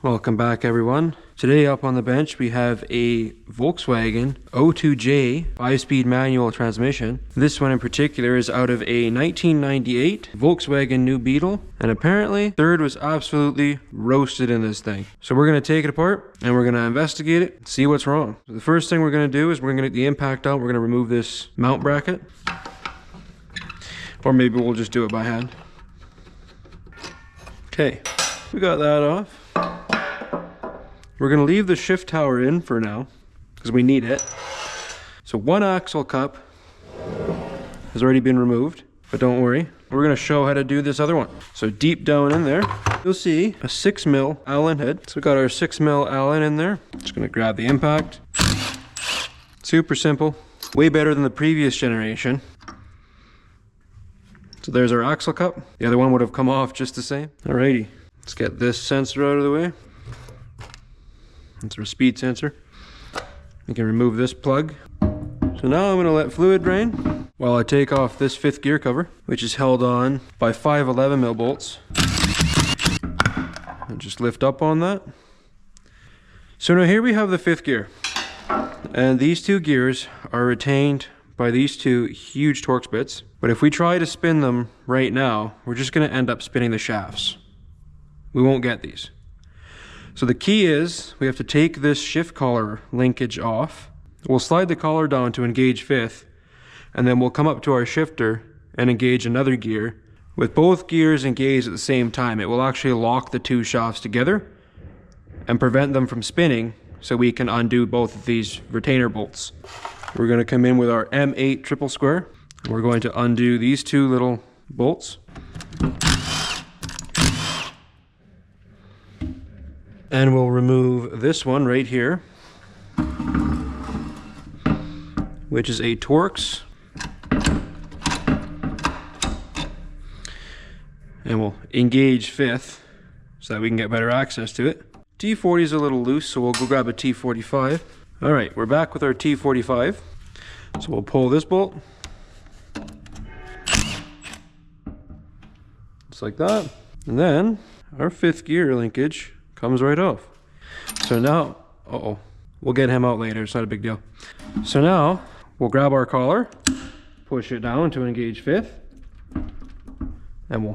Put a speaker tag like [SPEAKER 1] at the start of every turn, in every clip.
[SPEAKER 1] Welcome back, everyone. Today up on the bench we have a Volkswagen 02J 5-speed manual transmission. This one in particular is out of a 1998 Volkswagen New Beetle, and apparently third was absolutely roasted in this thing. So we're going to take it apart and we're going to investigate it, see what's wrong. So the first thing we're going to do is we're going to get the impact out. We're going to remove this mount bracket, or maybe we'll just do it by hand. Okay, we got that off. We're going to leave the shift tower in for now because we need it. So one axle cup has already been removed, but don't worry, we're going to show how to do this other one. So deep down in there you'll see a 6mm Allen head. So we got our 6mm Allen in there. Just going to grab the impact. Super simple, way better than the previous generation. So there's our axle cup. The other one would have come off just the same. Alrighty, let's get this sensor out of the way. It's our speed sensor. You can remove this plug. So now I'm going to let fluid drain while I take off this 5th gear cover, which is held on by 5 11mm bolts. And just lift up on that. So now here we have the 5th gear. And these two gears are retained by these two huge Torx bits. But if we try to spin them right now, we're just going to end up spinning the shafts. We won't get these. So the key is we have to take this shift collar linkage off. We'll slide the collar down to engage 5th, and then we'll come up to our shifter and engage another gear. With both gears engaged at the same time, it will actually lock the two shafts together and prevent them from spinning, so we can undo both of these retainer bolts. We're going to come in with our M8 triple square. We're going to undo these two little bolts. And we'll remove this one right here, which is a Torx. And we'll engage 5th so that we can get better access to it. T40 is a little loose, so we'll go grab a T45. All right, we're back with our T45. So we'll pull this bolt. Just like that. And then our 5th gear linkage comes right off. So now, we'll get him out later, it's not a big deal. So now, we'll grab our collar, push it down to engage 5th, and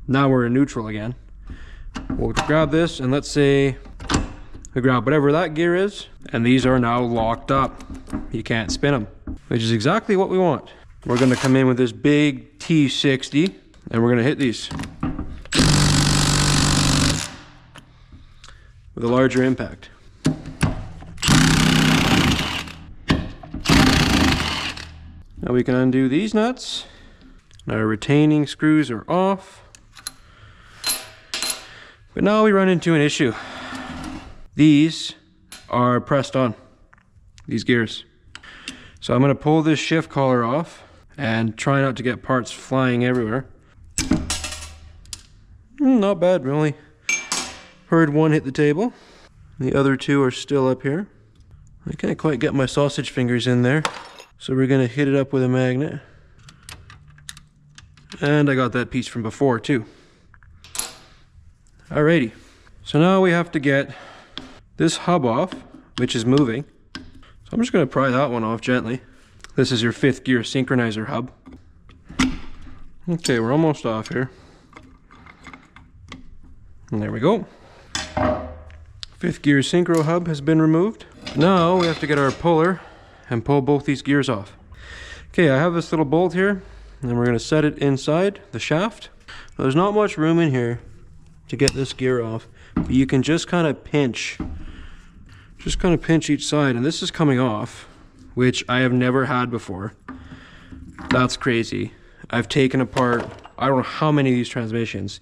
[SPEAKER 1] now we're in neutral again. We'll grab this, and let's say we grab whatever that gear is, and these are now locked up. You can't spin them, which is exactly what we want. We're gonna come in with this big T60, and we're gonna hit these with a larger impact. Now we can undo these nuts. Now our retaining screws are off. But now we run into an issue. These are pressed on, these gears. So I'm going to pull this shift collar off and try not to get parts flying everywhere. Not bad, really. Heard one hit the table. The other two are still up here. I can't quite get my sausage fingers in there. So we're gonna hit it up with a magnet. And I got that piece from before too. Alrighty. So now we have to get this hub off, which is moving. So I'm just gonna pry that one off gently. This is your 5th gear synchronizer hub. Okay, we're almost off here. And there we go. 5th gear synchro hub has been removed. Now we have to get our puller and pull both these gears off. Okay, I have this little bolt here, and we're going to set it inside the shaft. Now, there's not much room in here to get this gear off, but you can just kind of pinch each side, and this is coming off, which I have never had before. That's crazy. I've taken apart I don't know how many of these transmissions,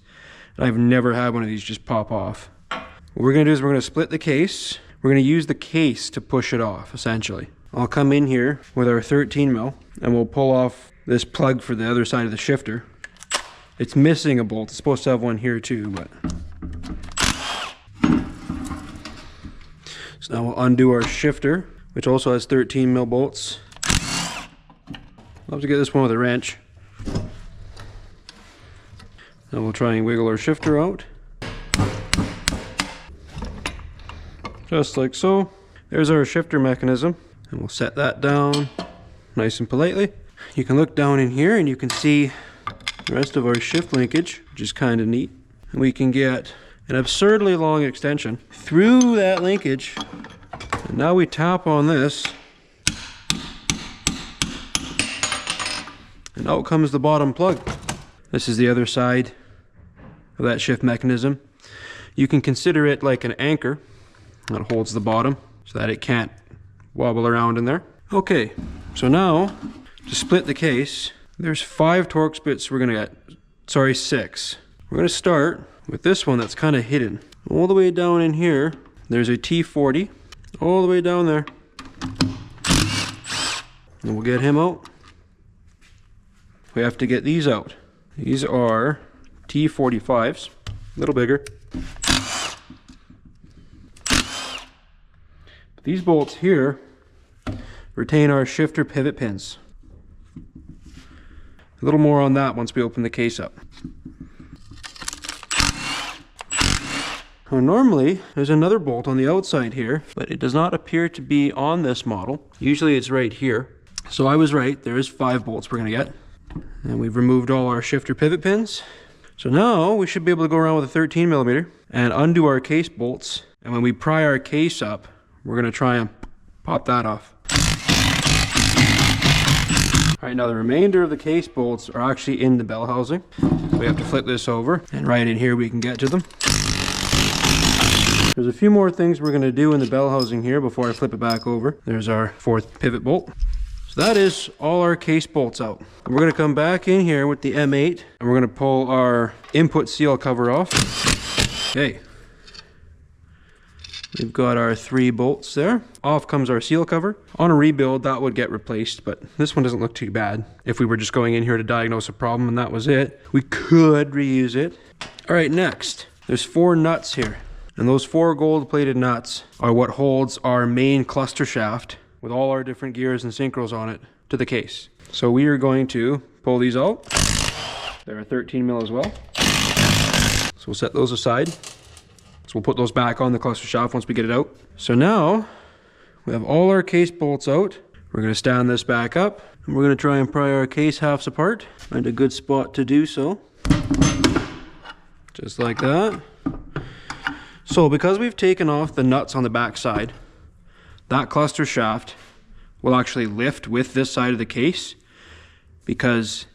[SPEAKER 1] and I've never had one of these just pop off. What we're going to do is we're going to split the case. We're going to use the case to push it off, essentially. I'll come in here with our 13mm and we'll pull off this plug for the other side of the shifter. It's missing a bolt. It's supposed to have one here too, but... So now we'll undo our shifter, which also has 13mm bolts. I'll have to get this one with a wrench. Now we'll try and wiggle our shifter out. just like so. There's our shifter mechanism, and we'll set that down nice and politely. You can look down in here and you can see the rest of our shift linkage, which is kind of neat. And we can get an absurdly long extension through that linkage. And now we tap on this, and out comes the bottom plug. This is the other side of that shift mechanism. You can consider it like an anchor that holds the bottom so that it can't wobble around in there. Okay, so now to split the case, there's 5 Torx bits we're gonna get. Sorry, 6. We're gonna start with this one that's kind of hidden. All the way down in here, there's a T40, all the way down there. And we'll get him out. We have to get these out. These are T45s, a little bigger. But these bolts here retain our shifter pivot pins. A little more on that once we open the case up. Now normally there's another bolt on the outside here, but it does not appear to be on this model. Usually it's right here. So I was right, there is 5 bolts we're gonna get. And we've removed all our shifter pivot pins. So now we should be able to go around with a 13mm and undo our case bolts. And when we pry our case up, we're gonna try and pop that off. All right, now the remainder of the case bolts are actually in the bell housing. So we have to flip this over, and right in here we can get to them. There's a few more things we're gonna do in the bell housing here before I flip it back over. There's our 4th pivot bolt. So that is all our case bolts out. And we're gonna come back in here with the M8 and we're gonna pull our input seal cover off. Okay. We've got our 3 bolts there. Off comes our seal cover. On a rebuild, that would get replaced, but this one doesn't look too bad. If we were just going in here to diagnose a problem and that was it, we could reuse it. All right, next, there's 4 nuts here. And those 4 gold-plated nuts are what holds our main cluster shaft with all our different gears and synchros on it to the case. So we are going to pull these out. They're a 13mm as well. So we'll set those aside. So we'll put those back on the cluster shaft once we get it out. So now we have all our case bolts out. We're going to stand this back up and we're going to try and pry our case halves apart. Find a good spot to do so. Just like that. So because we've taken off the nuts on the back side, that cluster shaft will actually lift with this side of the case because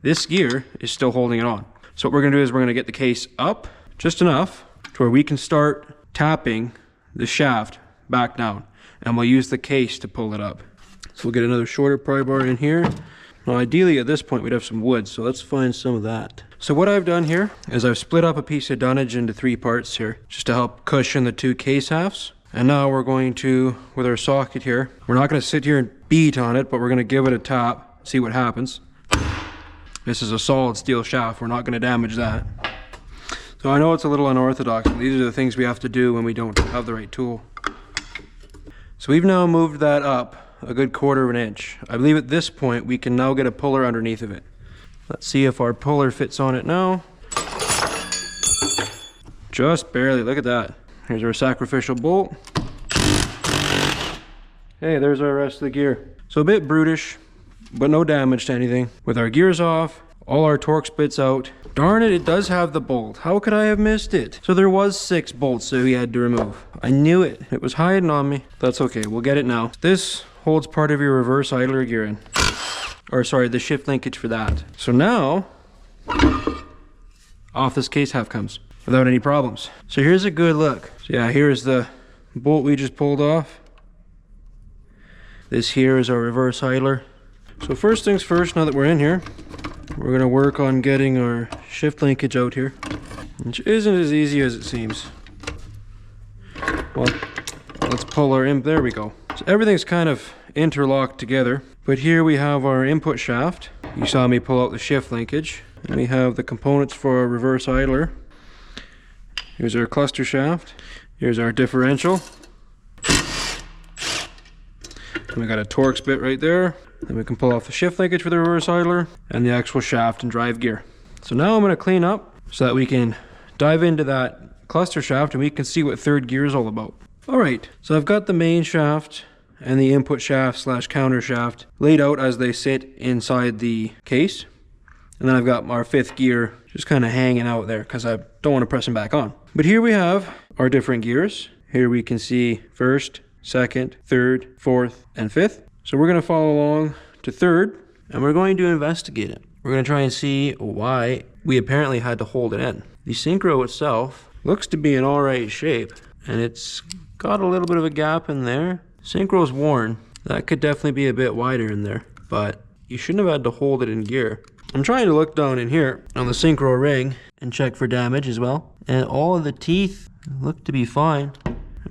[SPEAKER 1] this gear is still holding it on. So what we're going to do is we're going to get the case up just enough to where we can start tapping the shaft back down, and we'll use the case to pull it up. So we'll get another shorter pry bar in here. Now ideally at this point we'd have some wood, so let's find some of that. So what I've done here is I've split up a piece of dunnage into 3 parts here just to help cushion the 2 case halves. And now we're going to, with our socket here, we're not going to sit here and beat on it, but we're going to give it a tap, see what happens. This is a solid steel shaft, we're not going to damage that. So I know it's a little unorthodox, but these are the things we have to do when we don't have the right tool. So we've now moved that up a good 1/4 inch. I believe at this point we can now get a puller underneath of it. Let's see if our puller fits on it now. Just barely, look at that. Here's our sacrificial bolt. Hey, there's our rest of the gear. So a bit brutish, but no damage to anything. With our gears off, all our Torx bits out. Darn it, it does have the bolt. How could I have missed it? So there was 6 bolts that we had to remove. I knew it. It was hiding on me. That's okay, we'll get it now. This holds part of your reverse idler gear in. Or sorry, the shift linkage for that. So now, off this case half comes without any problems. So here's a good look. So yeah, here's the bolt we just pulled off. This here is our reverse idler. So first things first, now that we're in here, we're gonna work on getting our shift linkage out here, which isn't as easy as it seems. Well, let's pull our in, there we go. So everything's kind of interlocked together, but here we have our input shaft. You saw me pull out the shift linkage, and we have the components for our reverse idler. Here's our cluster shaft. Here's our differential. And we got a Torx bit right there. Then we can pull off the shift linkage for the reverse idler and the actual shaft and drive gear. So now I'm going to clean up so that we can dive into that cluster shaft and we can see what 3rd gear is all about. Alright, so I've got the main shaft and the input shaft / counter shaft laid out as they sit inside the case. And then I've got our 5th gear just kind of hanging out there because I don't want to press them back on. But here we have our different gears. Here we can see 1st, 2nd, 3rd, 4th, and 5th. So we're going to follow along to 3rd and we're going to investigate it. We're going to try and see why we apparently had to hold it in. The synchro itself looks to be in alright shape, and it's got a little bit of a gap in there. Synchro's worn. That could definitely be a bit wider in there, but you shouldn't have had to hold it in gear. I'm trying to look down in here on the synchro ring and check for damage as well. And all of the teeth look to be fine.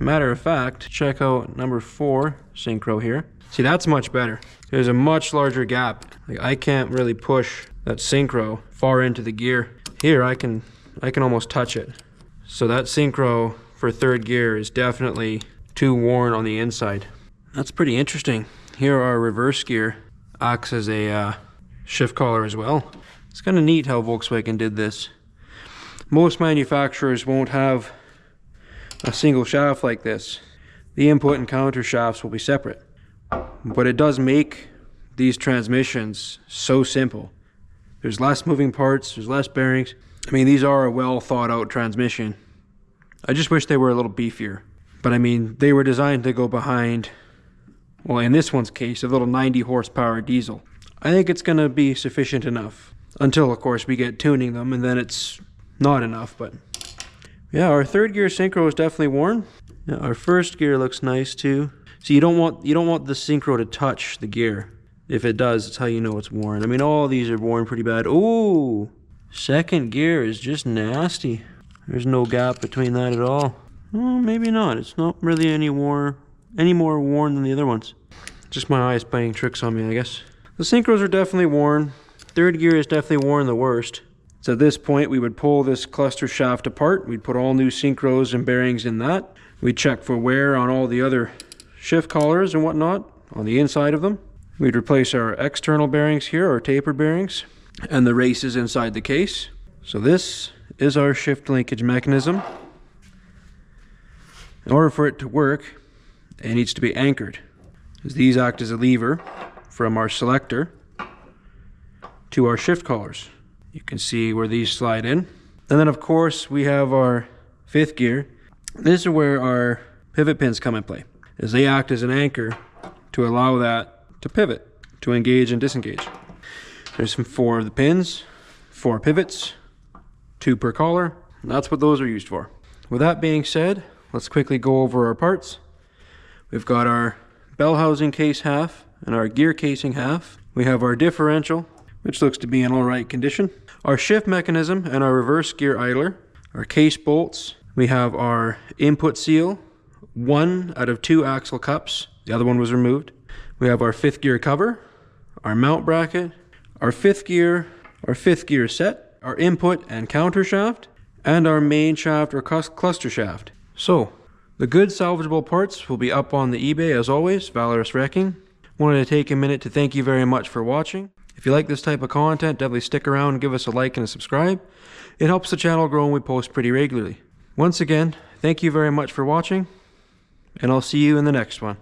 [SPEAKER 1] Matter of fact, check out number 4 synchro here. See, that's much better. There's a much larger gap. Like, I can't really push that synchro far into the gear. Here I can almost touch it. So that synchro for 3rd gear is definitely too worn on the inside. That's pretty interesting. Here our reverse gear acts as a shift collar as well. It's kind of neat how Volkswagen did this. Most manufacturers won't have a single shaft like this. The input and counter shafts will be separate. But it does make these transmissions so simple. There's less moving parts, there's less bearings. I mean, these are a well thought out transmission. I just wish they were a little beefier. But I mean, they were designed to go behind, well, in this one's case, a little 90 horsepower diesel. I think it's going to be sufficient enough. Until, of course, we get tuning them, and then it's not enough. But yeah, our 3rd gear synchro is definitely worn. Yeah, our 1st gear looks nice too. So you don't want the synchro to touch the gear. If it does, it's how you know it's worn. I mean, all of these are worn pretty bad. Ooh, 2nd gear is just nasty. There's no gap between that at all. Well, maybe not. It's not really any more worn than the other ones. Just my eyes playing tricks on me, I guess. The synchros are definitely worn. 3rd gear is definitely worn the worst. So at this point, we would pull this cluster shaft apart. We'd put all new synchros and bearings in that. We'd check for wear on all the other shift collars and whatnot on the inside of them. We'd replace our external bearings here, our taper bearings, and the races inside the case. So this is our shift linkage mechanism. In order for it to work, it needs to be anchored, as these act as a lever from our selector to our shift collars. You can see where these slide in. And then of course we have our 5th gear. This is where our pivot pins come in play, as they act as an anchor to allow that to pivot, to engage and disengage. There's 4 of the pins, 4 pivots, 2 per collar, and that's what those are used for. With that being said, let's quickly go over our parts. We've got our bell housing case half and our gear casing half. We have our differential, which looks to be in alright condition. Our shift mechanism and our reverse gear idler. Our case bolts. We have our input seal, 1 out of 2 axle cups. The other one was removed. We have our 5th gear cover, our mount bracket, our 5th gear set, our input and counter shaft, and our main shaft or cluster shaft. So, the good salvageable parts will be up on the eBay as always, Valorous Wrecking. Wanted to take a minute to thank you very much for watching. If you like this type of content, definitely stick around and give us a like and a subscribe. It helps the channel grow and we post pretty regularly. Once again, thank you very much for watching, and I'll see you in the next one.